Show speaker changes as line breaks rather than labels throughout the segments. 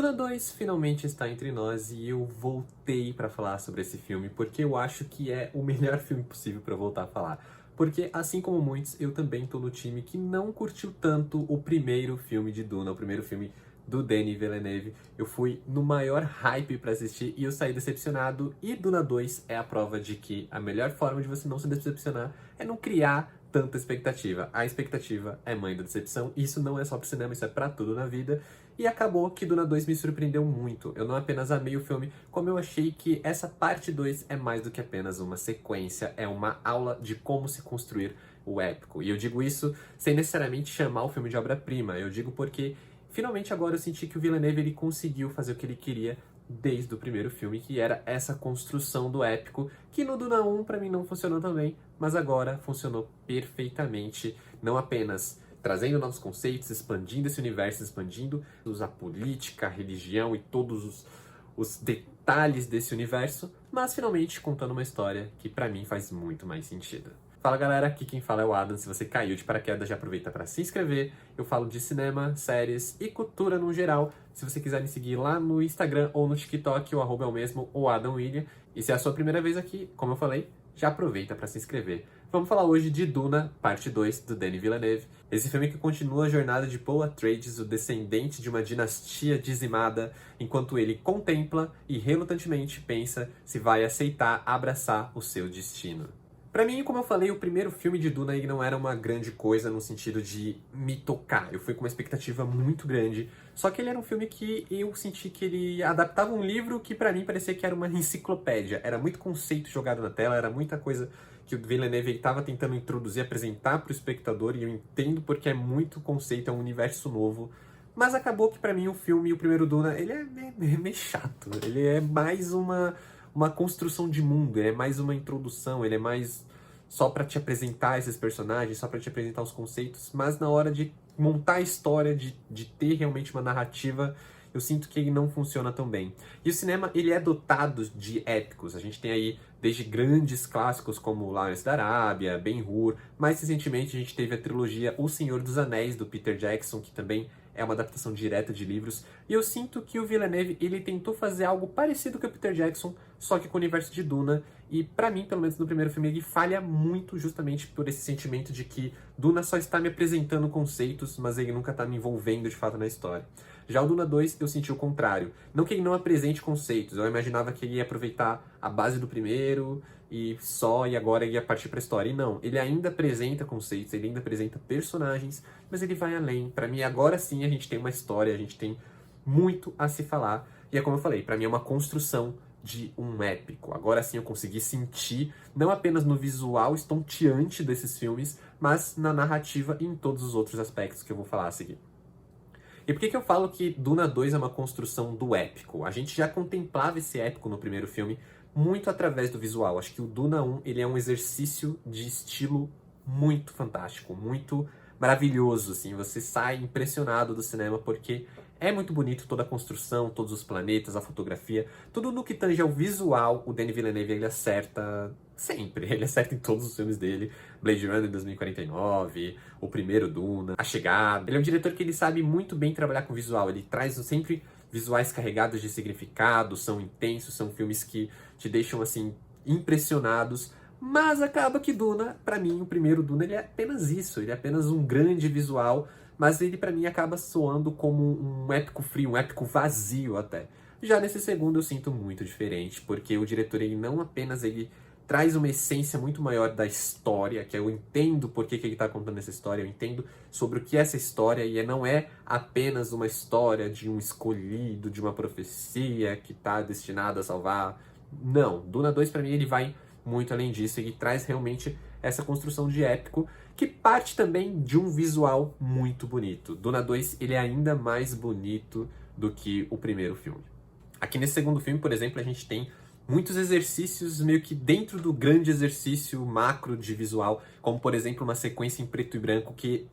Duna 2 finalmente está entre nós e eu voltei para falar sobre esse filme porque eu acho que é o melhor filme possível para voltar a falar. Porque, assim como muitos, eu também tô no time que não curtiu tanto o primeiro filme de Duna, o primeiro filme do Denis Villeneuve. Eu fui no maior hype para assistir e eu saí decepcionado. E Duna 2 é a prova de que a melhor forma de você não se decepcionar é não criar tanta expectativa. A expectativa é mãe da decepção. Isso não é só pro cinema, isso é pra tudo na vida. E acabou que Duna 2 me surpreendeu muito. Eu não apenas amei o filme, como eu achei que essa parte 2 é mais do que apenas uma sequência, é uma aula de como se construir o épico. E eu digo isso sem necessariamente chamar o filme de obra-prima. Eu digo porque finalmente agora eu senti que o Villeneuve ele conseguiu fazer o que ele queria desde o primeiro filme, que era essa construção do épico, que no Duna 1 pra mim não funcionou tão bem, mas agora funcionou perfeitamente, não apenas trazendo novos conceitos, expandindo esse universo, expandindo a política, a religião e todos os detalhes desse universo, mas finalmente contando uma história que pra mim faz muito mais sentido. Fala galera, aqui quem fala é o Adam. Se você caiu de paraquedas, já aproveita para se inscrever. Eu falo de cinema, séries e cultura no geral. Se você quiser me seguir lá no Instagram ou no TikTok, o arroba é o mesmo, o Adam William. E se é a sua primeira vez aqui, como eu falei, já aproveita para se inscrever. Vamos falar hoje de Duna, parte 2, do Denis Villeneuve. Esse filme que continua a jornada de Paul Atreides, o descendente de uma dinastia dizimada, enquanto ele contempla e relutantemente pensa se vai aceitar abraçar o seu destino. Pra mim, como eu falei, o primeiro filme de Duna ele não era uma grande coisa no sentido de me tocar. Eu fui com uma expectativa muito grande. Só que ele era um filme que eu senti que ele adaptava um livro que pra mim parecia que era uma enciclopédia. Era muito conceito jogado na tela, era muita coisa que o Villeneuve estava tentando introduzir, apresentar pro espectador. E eu entendo porque é muito conceito, é um universo novo. Mas acabou que pra mim o filme, o primeiro Duna, ele é meio chato. Ele é mais uma construção de mundo, ele é mais uma introdução, ele é mais só pra te apresentar esses personagens, só pra te apresentar os conceitos, mas na hora de montar a história, de ter realmente uma narrativa, eu sinto que ele não funciona tão bem. E o cinema, ele é dotado de épicos. A gente tem aí desde grandes clássicos como Lawrence da Arábia, Ben-Hur. Mais recentemente a gente teve a trilogia O Senhor dos Anéis, do Peter Jackson, que também é uma adaptação direta de livros. E eu sinto que o Villeneuve, ele tentou fazer algo parecido com o Peter Jackson, só que com o universo de Duna. E pra mim, pelo menos no primeiro filme, ele falha muito justamente por esse sentimento de que Duna só está me apresentando conceitos, mas ele nunca está me envolvendo de fato na história. Já o Duna 2, eu senti o contrário. Não que ele não apresente conceitos, eu imaginava que ele ia aproveitar a base do primeiro e agora ele ia partir pra história. E não, ele ainda apresenta conceitos, ele ainda apresenta personagens, mas ele vai além. Pra mim, agora sim, a gente tem uma história, a gente tem muito a se falar. E é como eu falei, pra mim é uma construção de um épico. Agora sim eu consegui sentir, não apenas no visual estonteante desses filmes, mas na narrativa e em todos os outros aspectos que eu vou falar a seguir. E por que eu falo que Duna 2 é uma construção do épico? A gente já contemplava esse épico no primeiro filme muito através do visual. Acho que o Duna 1 ele é um exercício de estilo muito fantástico, muito maravilhoso, assim. Você sai impressionado do cinema porque é muito bonito toda a construção, todos os planetas, a fotografia, tudo no que tange ao visual, o Denis Villeneuve ele acerta sempre, ele acerta em todos os filmes dele. Blade Runner 2049, o primeiro Duna, A Chegada. Ele é um diretor que ele sabe muito bem trabalhar com visual, ele traz sempre visuais carregados de significado, são intensos, são filmes que te deixam assim impressionados. Mas acaba que Duna, pra mim, o primeiro Duna, ele é apenas isso, ele é apenas um grande visual, mas ele pra mim acaba soando como um épico frio, um épico vazio até. Já nesse segundo eu sinto muito diferente, porque o diretor ele não apenas ele traz uma essência muito maior da história, que eu entendo por que ele está contando essa história, eu entendo sobre o que é essa história, e não é apenas uma história de um escolhido, de uma profecia que está destinada a salvar. Não, Duna 2 pra mim ele vai muito além disso, ele traz realmente essa construção de épico, que parte também de um visual muito bonito. Duna 2 ele é ainda mais bonito do que o primeiro filme. Aqui nesse segundo filme, por exemplo, a gente tem muitos exercícios meio que dentro do grande exercício macro de visual, como por exemplo uma sequência em preto e branco que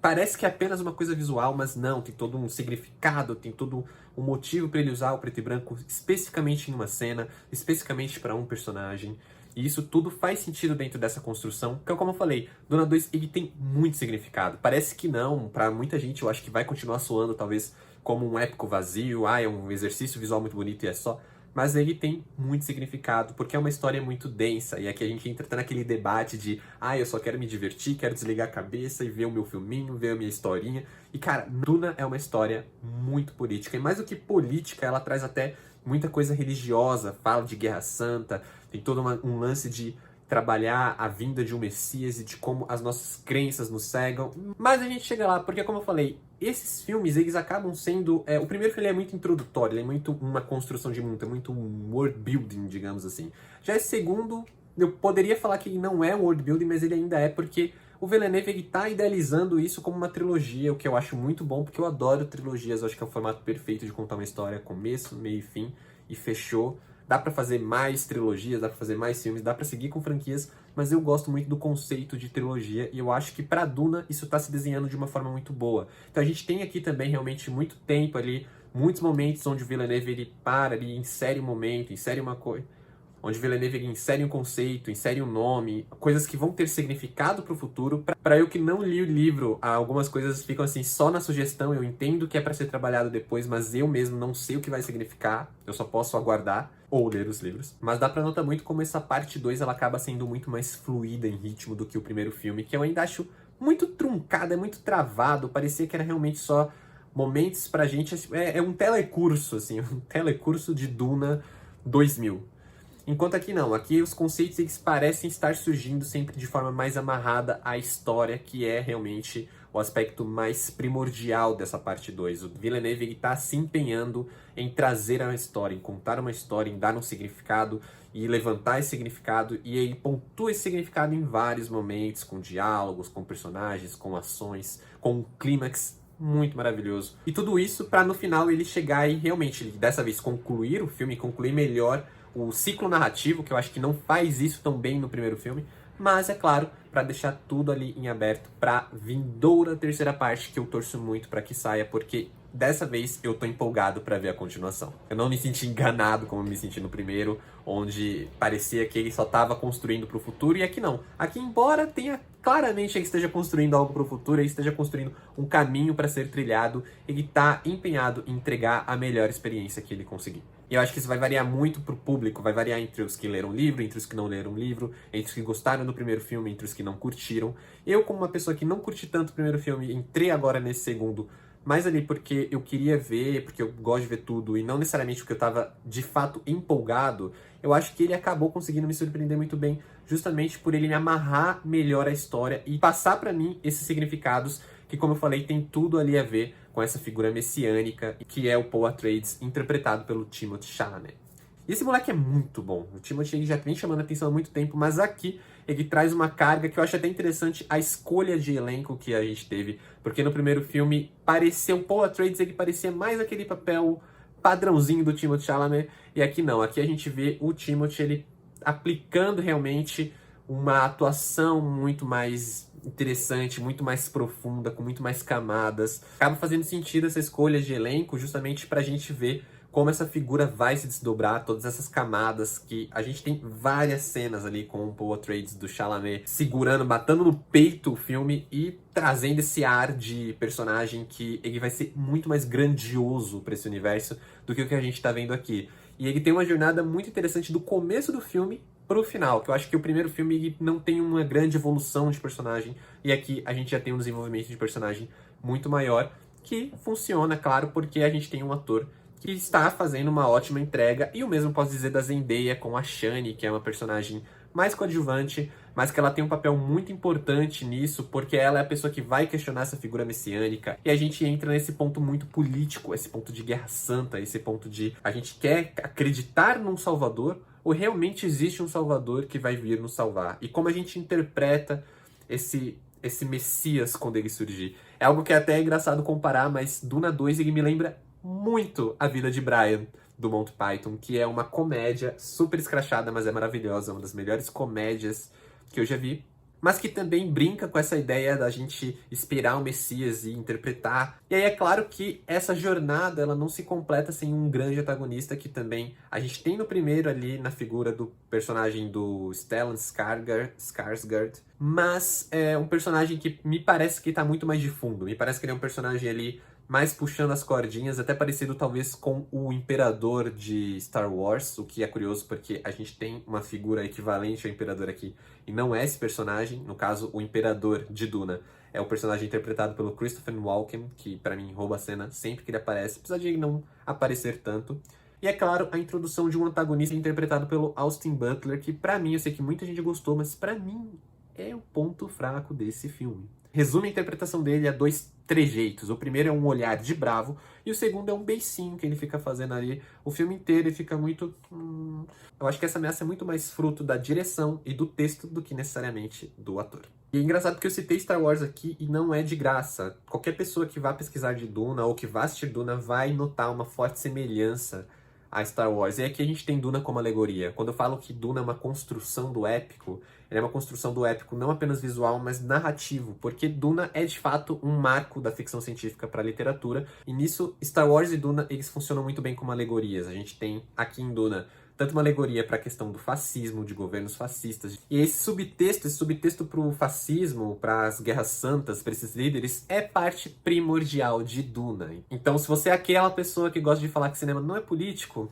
parece que é apenas uma coisa visual, mas não, tem todo um significado, tem todo um motivo para ele usar o preto e branco especificamente em uma cena, especificamente para um personagem. E isso tudo faz sentido dentro dessa construção, que como eu falei, Duna 2 ele tem muito significado. Parece que não, para muita gente eu acho que vai continuar soando talvez como um épico vazio, é um exercício visual muito bonito e é só. Mas ele tem muito significado, porque é uma história muito densa. E aqui a gente entra naquele debate de eu só quero me divertir, quero desligar a cabeça e ver o meu filminho, ver a minha historinha. E cara, Duna é uma história muito política. E mais do que política, ela traz até muita coisa religiosa, fala de Guerra Santa, tem todo um lance de trabalhar a vinda de um Messias e de como as nossas crenças nos cegam. Mas a gente chega lá, porque como eu falei, esses filmes, eles acabam sendo... o primeiro filme é muito introdutório, ele é muito uma construção de mundo, é muito um world building, digamos assim. Já esse segundo, eu poderia falar que ele não é um world building, mas ele ainda é, porque o Villeneuve, ele tá idealizando isso como uma trilogia, o que eu acho muito bom, porque eu adoro trilogias, eu acho que é o formato perfeito de contar uma história, começo, meio e fim, e fechou. Dá pra fazer mais trilogias, dá pra fazer mais filmes, dá pra seguir com franquias, mas eu gosto muito do conceito de trilogia e eu acho que pra Duna isso tá se desenhando de uma forma muito boa. Então a gente tem aqui também realmente muito tempo ali, muitos momentos onde o Villeneuve ele para ali, insere um momento, insere uma coisa, onde o Villeneuve insere um conceito, insere um nome, coisas que vão ter significado pro futuro. Para eu que não li o livro, algumas coisas ficam assim só na sugestão, eu entendo que é para ser trabalhado depois, mas eu mesmo não sei o que vai significar, eu só posso aguardar ou ler os livros. Mas dá pra notar muito como essa parte 2 ela acaba sendo muito mais fluida em ritmo do que o primeiro filme, que eu ainda acho muito truncado, é muito travado, parecia que era realmente só momentos pra gente, é um telecurso, assim, um telecurso de Duna 2000. Enquanto aqui não, aqui os conceitos eles parecem estar surgindo sempre de forma mais amarrada à história, que é realmente o aspecto mais primordial dessa parte 2. O Villeneuve está se empenhando em trazer uma história, em contar uma história, em dar um significado e levantar esse significado, e ele pontua esse significado em vários momentos, com diálogos, com personagens, com ações, com um clímax muito maravilhoso. E tudo isso para no final ele chegar e realmente, dessa vez, concluir o filme, concluir melhor o ciclo narrativo, que eu acho que não faz isso tão bem no primeiro filme, mas é claro, para deixar tudo ali em aberto para vindoura terceira parte, que eu torço muito para que saia, porque dessa vez eu tô empolgado para ver a continuação. Eu não me senti enganado como me senti no primeiro, onde parecia que ele só estava construindo para o futuro, e aqui não. Aqui, embora tenha claramente ele esteja construindo algo para o futuro, ele esteja construindo um caminho para ser trilhado, ele está empenhado em entregar a melhor experiência que ele conseguir. E eu acho que isso vai variar muito pro público, vai variar entre os que leram o livro, entre os que não leram o livro, entre os que gostaram do primeiro filme, entre os que não curtiram. Eu, como uma pessoa que não curti tanto o primeiro filme, entrei agora nesse segundo, mais ali porque eu queria ver, porque eu gosto de ver tudo, e não necessariamente porque eu tava de fato empolgado. Eu acho que ele acabou conseguindo me surpreender muito bem, justamente por ele me amarrar melhor a história e passar pra mim esses significados que, como eu falei, tem tudo ali a ver com essa figura messiânica, que é o Paul Atreides, interpretado pelo Timothée Chalamet. E esse moleque é muito bom. O Timothée já vem chamando a atenção há muito tempo, mas aqui ele traz uma carga que eu acho até interessante a escolha de elenco que a gente teve, porque no primeiro filme pareceu o Paul Atreides, ele parecia mais aquele papel padrãozinho do Timothée Chalamet, e aqui não. Aqui a gente vê o Timothée ele aplicando realmente uma atuação muito mais interessante, muito mais profunda, com muito mais camadas. Acaba fazendo sentido essa escolha de elenco justamente pra gente ver como essa figura vai se desdobrar, todas essas camadas que a gente tem várias cenas ali com o Paul Atreides do Chalamet segurando, batendo no peito o filme e trazendo esse ar de personagem que ele vai ser muito mais grandioso para esse universo do que o que a gente tá vendo aqui. E ele tem uma jornada muito interessante do começo do filme pro final, que eu acho que o primeiro filme não tem uma grande evolução de personagem, e aqui a gente já tem um desenvolvimento de personagem muito maior, que funciona, claro, porque a gente tem um ator que está fazendo uma ótima entrega, e o mesmo posso dizer da Zendaya com a Shani, que é uma personagem mais coadjuvante, mas que ela tem um papel muito importante nisso, porque ela é a pessoa que vai questionar essa figura messiânica, e a gente entra nesse ponto muito político, esse ponto de Guerra Santa, esse ponto de a gente quer acreditar num salvador, ou realmente existe um salvador que vai vir nos salvar, e como a gente interpreta esse Messias quando ele surgir. É algo que é até engraçado comparar, mas Duna 2 ele me lembra muito A Vida de Brian, do Monty Python, que é uma comédia super escrachada, mas é maravilhosa, uma das melhores comédias que eu já vi, mas que também brinca com essa ideia da gente esperar o Messias e interpretar. E aí é claro que essa jornada ela não se completa sem um grande antagonista que também a gente tem no primeiro ali na figura do personagem do Stellan Skarsgård, mas é um personagem que me parece que tá muito mais de fundo. Me parece que ele é um personagem ali mais puxando as cordinhas, até parecido talvez com o Imperador de Star Wars, o que é curioso porque a gente tem uma figura equivalente ao Imperador aqui, e não é esse personagem, no caso, o Imperador de Duna. É o personagem interpretado pelo Christopher Walken, que pra mim rouba a cena sempre que ele aparece, apesar de ele não aparecer tanto. E é claro, a introdução de um antagonista interpretado pelo Austin Butler, que pra mim, eu sei que muita gente gostou, mas pra mim é o ponto fraco desse filme. Resume a interpretação dele a dois trejeitos. O primeiro é um olhar de bravo e o segundo é um beicinho que ele fica fazendo ali. O filme inteiro ele fica muito... Eu acho que essa ameaça é muito mais fruto da direção e do texto do que necessariamente do ator. E é engraçado que eu citei Star Wars aqui e não é de graça. Qualquer pessoa que vá pesquisar de Duna ou que vá assistir Duna vai notar uma forte semelhança a Star Wars. E aqui a gente tem Duna como alegoria. Quando eu falo que Duna é uma construção do épico, ele é uma construção do épico não apenas visual, mas narrativo, porque Duna é de fato um marco da ficção científica para a literatura, e nisso Star Wars e Duna eles funcionam muito bem como alegorias. A gente tem aqui em Duna tanto uma alegoria para a questão do fascismo, de governos fascistas. E esse subtexto para o fascismo, para as guerras santas, para esses líderes, é parte primordial de Duna. Então, se você é aquela pessoa que gosta de falar que cinema não é político,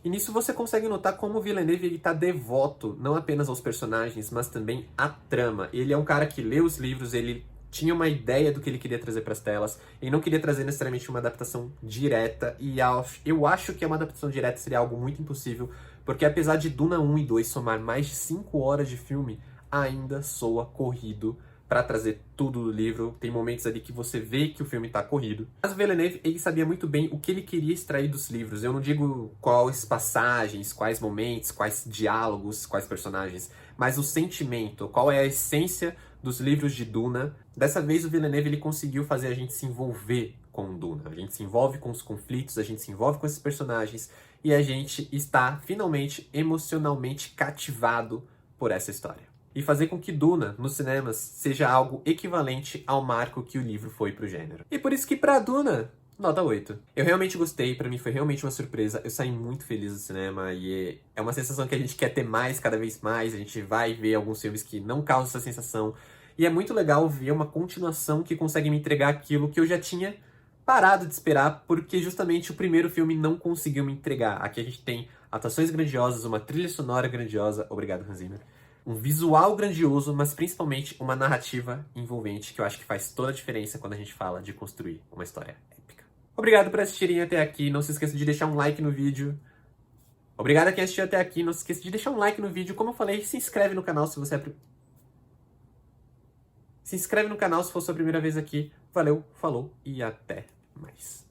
e nisso você consegue notar como o Villeneuve está devoto não apenas aos personagens, mas também à trama. Ele é um cara que lê os livros, ele tinha uma ideia do que ele queria trazer para as telas, e não queria trazer necessariamente uma adaptação direta, e eu acho que uma adaptação direta seria algo muito impossível, porque apesar de Duna 1 e 2 somar mais de 5 horas de filme, ainda soa corrido para trazer tudo do livro. Tem momentos ali que você vê que o filme tá corrido. Mas o Villeneuve, ele sabia muito bem o que ele queria extrair dos livros. Eu não digo quais passagens, quais momentos, quais diálogos, quais personagens, mas o sentimento, qual é a essência dos livros de Duna. Dessa vez o Villeneuve ele conseguiu fazer a gente se envolver com Duna. A gente se envolve com os conflitos, a gente se envolve com esses personagens e a gente está finalmente emocionalmente cativado por essa história. E fazer com que Duna, nos cinemas, seja algo equivalente ao marco que o livro foi pro gênero. E por isso que pra Duna, nota 8. Eu realmente gostei, pra mim foi realmente uma surpresa. Eu saí muito feliz do cinema e é uma sensação que a gente quer ter mais, cada vez mais. A gente vai ver alguns filmes que não causam essa sensação. E é muito legal ver uma continuação que consegue me entregar aquilo que eu já tinha parado de esperar, porque justamente o primeiro filme não conseguiu me entregar. Aqui a gente tem atuações grandiosas, uma trilha sonora grandiosa. Obrigado, Hans Zimmer. Um visual grandioso, mas principalmente uma narrativa envolvente, que eu acho que faz toda a diferença quando a gente fala de construir uma história épica. Obrigado por assistirem até aqui, não se esqueça de deixar um like no vídeo. Obrigado a quem assistiu até aqui, não se esqueça de deixar um like no vídeo. Como eu falei, se inscreve no canal se você é... Se inscreve no canal se for sua primeira vez aqui. Valeu, falou e até mais.